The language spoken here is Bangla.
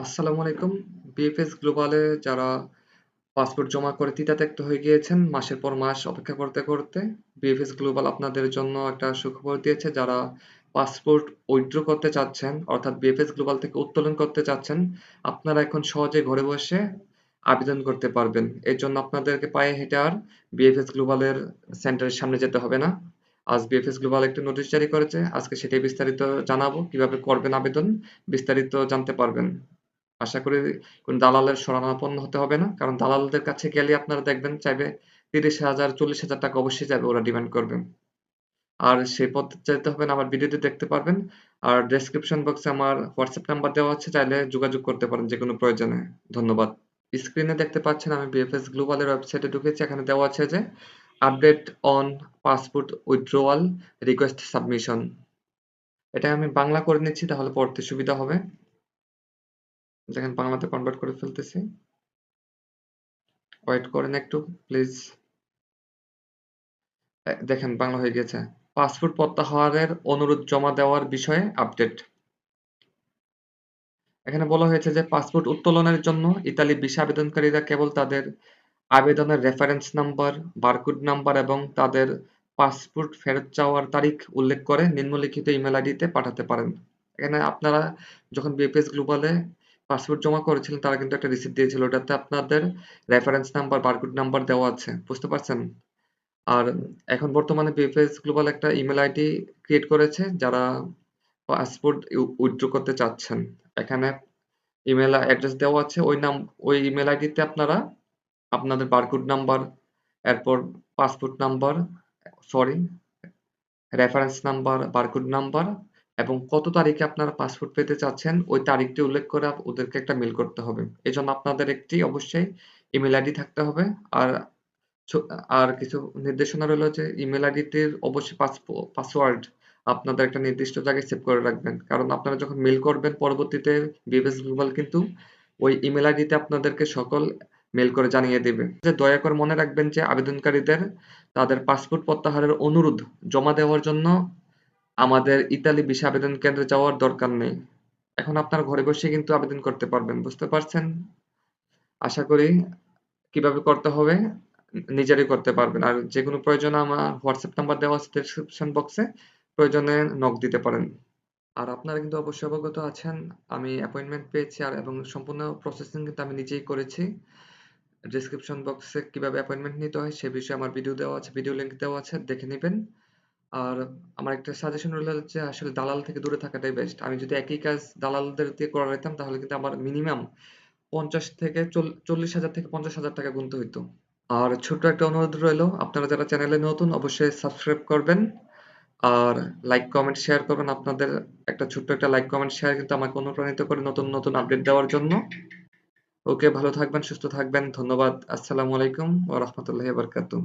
আসসালামু আলাইকুম। বিএফএস গ্লোবালে যারা পাসপোর্ট জমা করে তিতাত্যক্ত হয়ে গিয়েছেন মাসের পর মাস অপেক্ষা করতে করতে বিএফএস গ্লোবাল আপনাদের জন্য একটা সুখবর দিয়েছে। যারা পাসপোর্ট উইথড্র করতে চাচ্ছেন অর্থাৎ বিএফএস গ্লোবাল থেকে উত্তোলন করতে চাচ্ছেন, আপনারা এখন সহজে ঘরে বসে আবেদন করতে পারবেন। এর জন্য আপনাদেরকে পায়ে হেঁটে আর বিএফএস গ্লোবালের সেন্টারের সামনে যেতে হবে না। আজ বিএফএস গ্লোবাল একটা নোটিশ জারি করেছে, আজকে সেটাই বিস্তারিত জানাবো। কিভাবে করবেন আবেদন বিস্তারিত জানতে পারবেন। আশা করি কোন দালালের শরণাপন্ন হতে হবে না, কারণ দালালদের কাছে গেলে আপনারা দেখবেন চাইবে 30,000 40,000 টাকা অবশ্যই চাইবে, ওরা ডিমান্ড করবে। আর সেই পথে যেতে হবে না, আমার ভিডিওতে দেখতে পারবেন। আর ডেসক্রিপশন বক্সে আমার হোয়াটসঅ্যাপ নাম্বার দেওয়া আছে, চাইলে যোগাযোগ করতে পারেন যে কোনো প্রয়োজনে। ধন্যবাদ। স্ক্রিনে দেখতে পাচ্ছেন আমি বিএফএস গ্লোবালের ওয়েবসাইটে ঢুকেছি। এখানে দেওয়া আছে যে update on passport withdrawal request submission. এটা আমি বাংলা করে নিচ্ছি, তাহলে পড়তে সুবিধা হবে। দেখেন বাংলাতে কনভার্ট করে ফেলতেছি, ওয়েট করেন একটু প্লিজ। দেখেন বাংলা হয়ে গেছে। পাসপোর্ট প্রত্যাহারের অনুরোধ জমা দেওয়ার বিষয়ে আপডেট। এখানে বলা হয়েছে যে পাসপোর্ট উত্তোলনের জন্য ইতালি ভিসা আবেদনকারীরা কেবল তাদের আবেদনের রেফারেন্স নাম্বার, বারকোড নাম্বার এবং তাদের পাসপোর্ট ফেরত চাওয়ার তারিখ উল্লেখ করে নিম্নলিখিত ইমেল আইডিতে পাঠাতে পারেন। এখানে আপনারা যখন বিএফএস গ্লোবালে পাসপোর্ট জমা করেছিলেন, তারা কিন্তু একটা রিসিপ্ট দিয়েছিল, ওটাতে আপনাদের রেফারেন্স নাম্বার, বারকোড নাম্বার দেওয়া আছে, বুঝতে পারছেন? আর এখন বর্তমানে বিএফএস গ্লোবাল একটা ইমেল আইডি ক্রিয়েট করেছে যারা পাসপোর্ট উইথড্র করতে চাচ্ছেন। এখানে ইমেল অ্যাড্রেস দেওয়া আছে, ওই ইমেল আইডিতে আপনারা আপনাদের বারকোড নাম্বার, এরপর passport number, sorry reference number, barcode number এবং কত তারিখে আপনারা পাসপোর্ট পেতে চাচ্ছেন ওই তারিখটি উল্লেখ করে ওদেরকে একটা মেল করতে হবে। এজন্য আপনাদের একটি অবশ্যই ইমেল আইডি থাকতে হবে। আর আর কিছু নির্দেশনা রইল যে ইমেল আইডিটির অবশ্যই পাসওয়ার্ড আপনাদের একটা নির্দিষ্ট জায়গায় সেভ করে রাখবেন, কারণ আপনারা যখন মেল করবেন পরবর্তীতে বিএফএস গ্লোবাল কিন্তু ওই ইমেল আইডিতে আপনাদেরকে সকল মেল করে জানিয়ে দেবে। যে দয়া করে মনে রাখবেন যে আবেদনকারীদের তাদের পাসপোর্ট প্রত্যাহারের অনুরোধ জমা দেওয়ার জন্য আমাদের ইতালি ভিসা আবেদন কেন্দ্রে যাওয়ার দরকার নেই। এখন আপনার ঘরে বসে কিন্তু আবেদন করতে পারবেন, বুঝতে পারছেন? আশা করি কিভাবে করতে হবে নিজেরাই করতে পারবেন। আর যেকোনো প্রয়োজনে আমার হোয়াটসঅ্যাপ নাম্বার দেওয়া আছে ডেসক্রিপশন বক্সে, প্রয়োজনে নক দিতে পারেন। আর আপনারা কিন্তু অবশ্যই অবগত আছেন আমি অ্যাপয়েন্টমেন্ট পেয়েছি এবং সম্পূর্ণ প্রসেসিং কিন্তু আমি নিজেই করেছি। ডেসক্রিপশন বক্সে কিভাবে অ্যাপয়েন্টমেন্ট নিতে হয় সে বিষয়ে আমার ভিডিও দেওয়া আছে, ভিডিও লিংক দেওয়া আছে, দেখে নেবেন। আর আমার একটা সাজেশন রইল যে আসলে দালাল থেকে দূরে থাকাটাই বেস্ট। আমি যদি একই কাজ দালালদের দিয়ে করাইতাম তাহলে কিন্তু আমার মিনিমাম 50 থেকে 40,000 থেকে 50,000 টাকা গুনতে হইতো। আর ছোট্ট একটা অনুরোধ রইল, আপনারা যারা চ্যানেলে নতুন অবশ্যই সাবস্ক্রাইব করবেন আর লাইক কমেন্ট শেয়ার করবেন। আপনাদের একটা ছোট্ট একটা লাইক কমেন্ট শেয়ার কিন্তু আমাকে অনুপ্রাণিত করে নতুন নতুন আপডেট দেওয়ার জন্য। ওকে, ভালো থাকবেন, সুস্থ থাকবেন। ধন্যবাদ। আসসালামু আলাইকুম ওয়া রাহমাতুল্লাহি ওয়া বারাকাতুহু।